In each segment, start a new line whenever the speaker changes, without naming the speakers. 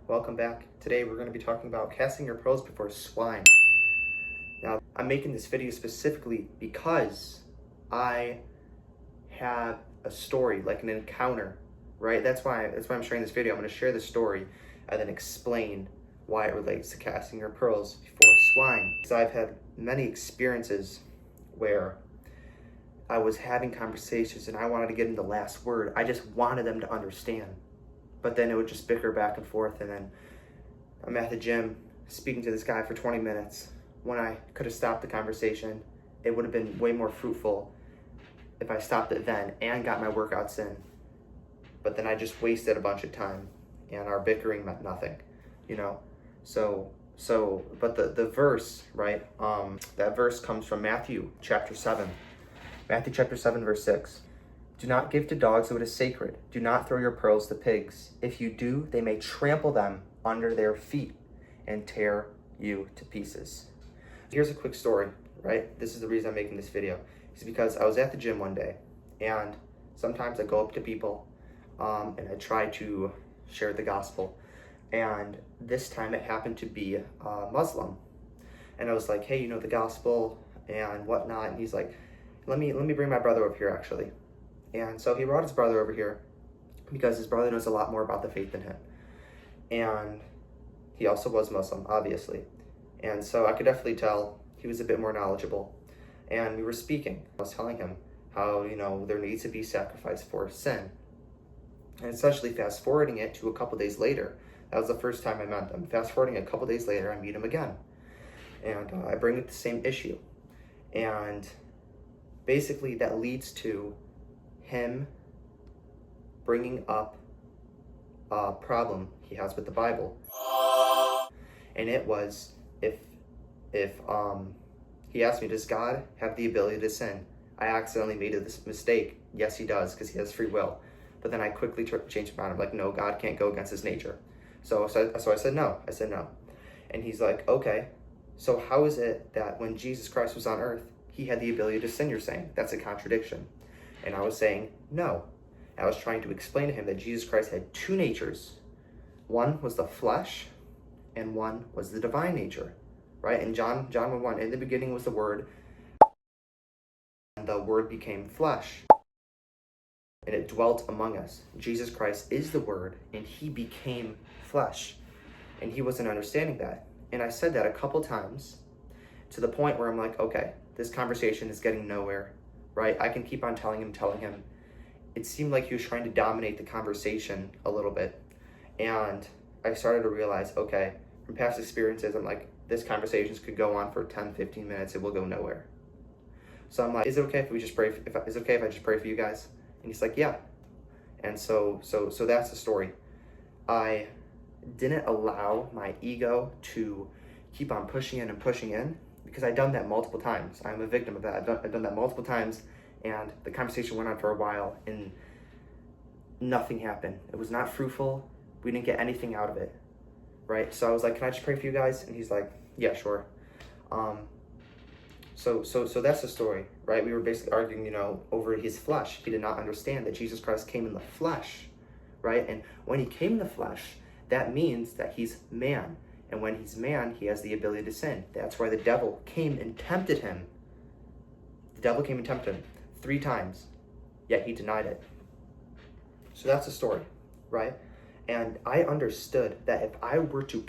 welcome back. Today we're going to be talking about casting your pearls before swine. Now, I'm making this video specifically because I have a story, like an encounter, right? That's why I'm sharing this video. I'm going to share the story and then explain why it relates to casting your pearls before swine. Because I've had many experiences where I was having conversations and I wanted to get them the last word. I just wanted them to understand. But then it would just bicker back and forth, and then I'm at the gym speaking to this guy for 20 minutes when I could have stopped the conversation. It would have been way more fruitful if I stopped it then and got my workouts in. But then I just wasted a bunch of time and our bickering meant nothing, you know? But the verse, right? That verse comes from Matthew chapter 7. Matthew chapter 7, verse 6. Do not give to dogs what is sacred. Do not throw your pearls to pigs. If you do, they may trample them under their feet and tear you to pieces. Here's a quick story, right? This is the reason I'm making this video. It's because I was at the gym one day, and sometimes I go up to people and I try to share the gospel. And this time it happened to be a Muslim. And I was like, hey, the gospel and whatnot. And he's like, let me bring my brother over here, actually. And so he brought his brother over here because his brother knows a lot more about the faith than him. And he also was Muslim, obviously. And so I could definitely tell he was a bit more knowledgeable. And we were speaking. I was telling him how, there needs to be sacrifice for sin. And essentially fast forwarding it to a couple days later. That was the first time I met them. Fast forwarding a couple days later, I meet him again. And I bring up the same issue. And basically that leads to him bringing up a problem he has with the Bible. And it was, if he asked me, does God have the ability to sin? I accidentally made this mistake. Yes, he does, because he has free will. But then I quickly changed my mind. I'm like, no, God can't go against his nature. So I said no. I said no. And he's like, okay, so how is it that when Jesus Christ was on earth, he had the ability to sin, you're saying? That's a contradiction. And I was saying, no. I was trying to explain to him that Jesus Christ had two natures. One was the flesh, and one was the divine nature, right? In John 1:1, in the beginning was the Word, and the Word became flesh, and it dwelt among us. Jesus Christ is the Word, and he became flesh. And he wasn't understanding that. And I said that a couple times to the point where I'm like, okay, this conversation is getting nowhere. Right? I can keep on telling him. It seemed like he was trying to dominate the conversation a little bit. And I started to realize, okay, from past experiences, I'm like, this conversation could go on for 10, 15 minutes. It will go nowhere. So I'm like, is it okay if we just pray? Is it okay if I just pray for you guys? And he's like, yeah. And so that's the story. I didn't allow my ego to keep on pushing in, because I've done that multiple times. I'm a victim of that. I've done that multiple times, and the conversation went on for a while, and nothing happened. It was not fruitful. We didn't get anything out of it, right? So I was like, can I just pray for you guys? And he's like, yeah, sure. So that's the story, right? We were basically arguing, over his flesh. He did not understand that Jesus Christ came in the flesh, right? And when he came in the flesh, that means that he's man. And when he's man, he has the ability to sin. That's why the devil came and tempted him. The devil came and tempted him 3 times, yet he denied it. So that's the story, right? And I understood that if I were to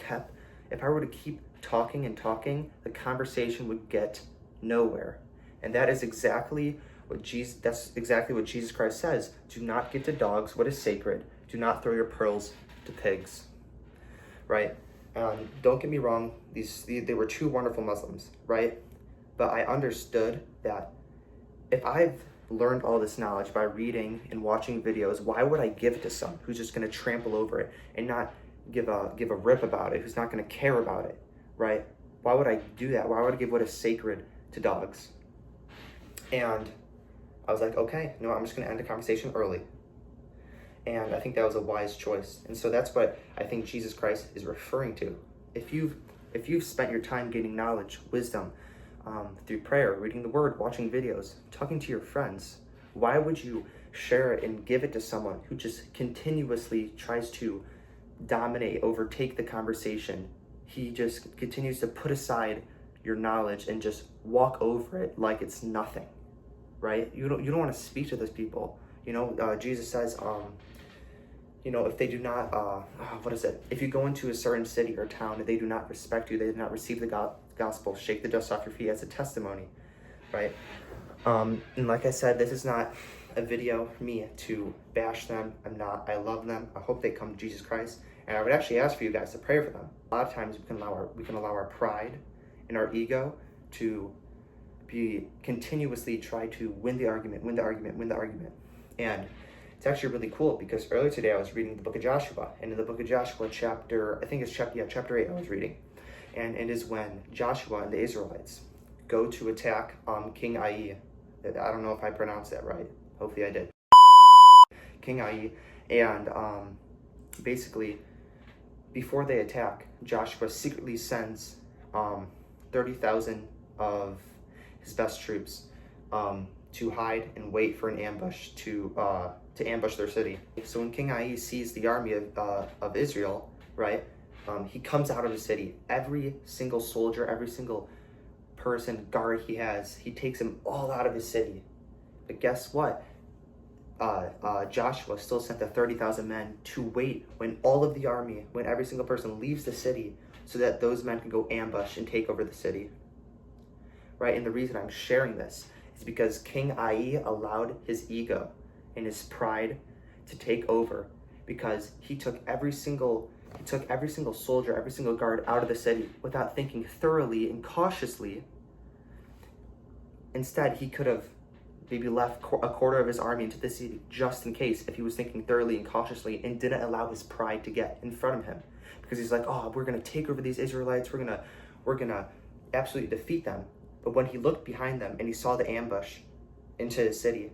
keep talking, the conversation would get nowhere. And that is exactly what Jesus Christ says. Do not give to dogs what is sacred. Do not throw your pearls to pigs, right? Don't get me wrong, they were 2 wonderful Muslims, right? But I understood that if I've learned all this knowledge by reading and watching videos, why would I give it to someone who's just going to trample over it and not give a rip about it, who's not going to care about it, right? Why would I do that? Why would I give what is sacred to dogs? And I was like, okay, no, I'm just going to end the conversation early. And I think that was a wise choice. And so that's what I think Jesus Christ is referring to. If you've spent your time gaining knowledge, wisdom, through prayer, reading the Word, watching videos, talking to your friends, why would you share it and give it to someone who just continuously tries to dominate, overtake the conversation. He just continues to put aside your knowledge and just walk over it like it's nothing, right? You don't want to speak to those people. Jesus says, if they do not, what is it? If you go into a certain city or town and they do not respect you, they do not receive the gospel, shake the dust off your feet as a testimony, right? And like I said, this is not a video for me to bash them. I love them. I hope they come to Jesus Christ. And I would actually ask for you guys to pray for them. A lot of times we can allow our pride and our ego to continuously try to win the argument. And it's actually really cool because earlier today I was reading the book of Joshua, and in the book of Joshua, chapter 8 I was reading. And it is when Joshua and the Israelites go to attack King Ai. I don't know if I pronounced that right. Hopefully I did. King Ai. And basically, before they attack, Joshua secretly sends 30,000 of his best troops to hide and wait for an ambush to ambush their city. So when King Ai sees the army of Israel, right, he comes out of the city. Every single soldier, every single person, guard he has, he takes them all out of his city. But guess what? Joshua still sent the 30,000 men to wait when every single person leaves the city, so that those men can go ambush and take over the city. Right? And the reason I'm sharing this is because King Ai allowed his ego and his pride to take over, because he took every single soldier, every single guard out of the city without thinking thoroughly and cautiously. Instead, he could have maybe left a quarter of his army into the city just in case, if he was thinking thoroughly and cautiously and didn't allow his pride to get in front of him. Because he's like, oh, we're going to take over these Israelites. We're going to absolutely defeat them. But when he looked behind them and he saw the ambush into the city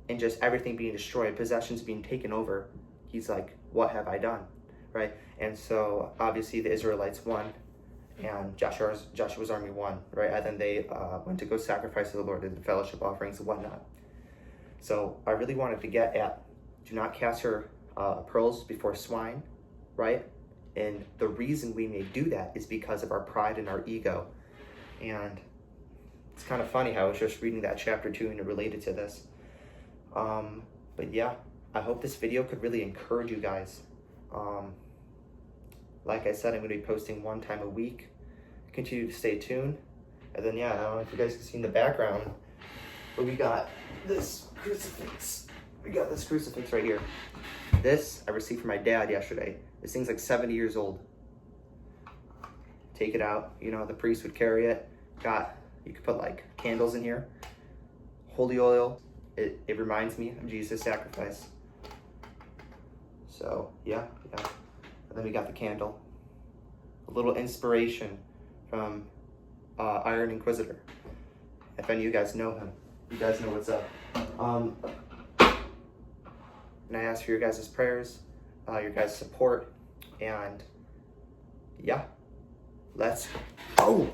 and just everything being destroyed, possessions being taken over, he's like, what have I done? Right? And so obviously the Israelites won, and Joshua's army won, right? And then they went to go sacrifice to the Lord, did the fellowship offerings and whatnot. So I really wanted to get at, do not cast your pearls before swine, right? And the reason we may do that is because of our pride and our ego. And it's kind of funny how I was just reading that chapter 2 and it related to this. But yeah, I hope this video could really encourage you guys. Like I said, I'm going to be posting one time a week. Continue to stay tuned. And then, yeah, I don't know if you guys can see in the background, but we got this crucifix. We got this crucifix right here. This I received from my dad yesterday. This thing's like 70 years old. Take it out. The priest would carry it. You could put like candles in here. Holy oil. It reminds me of Jesus' sacrifice. So, yeah. And then we got the candle. A little inspiration from Iron Inquisitor. If any of you guys know him, you guys know what's up. And I ask for your guys' prayers, your guys' support, and yeah, let's go.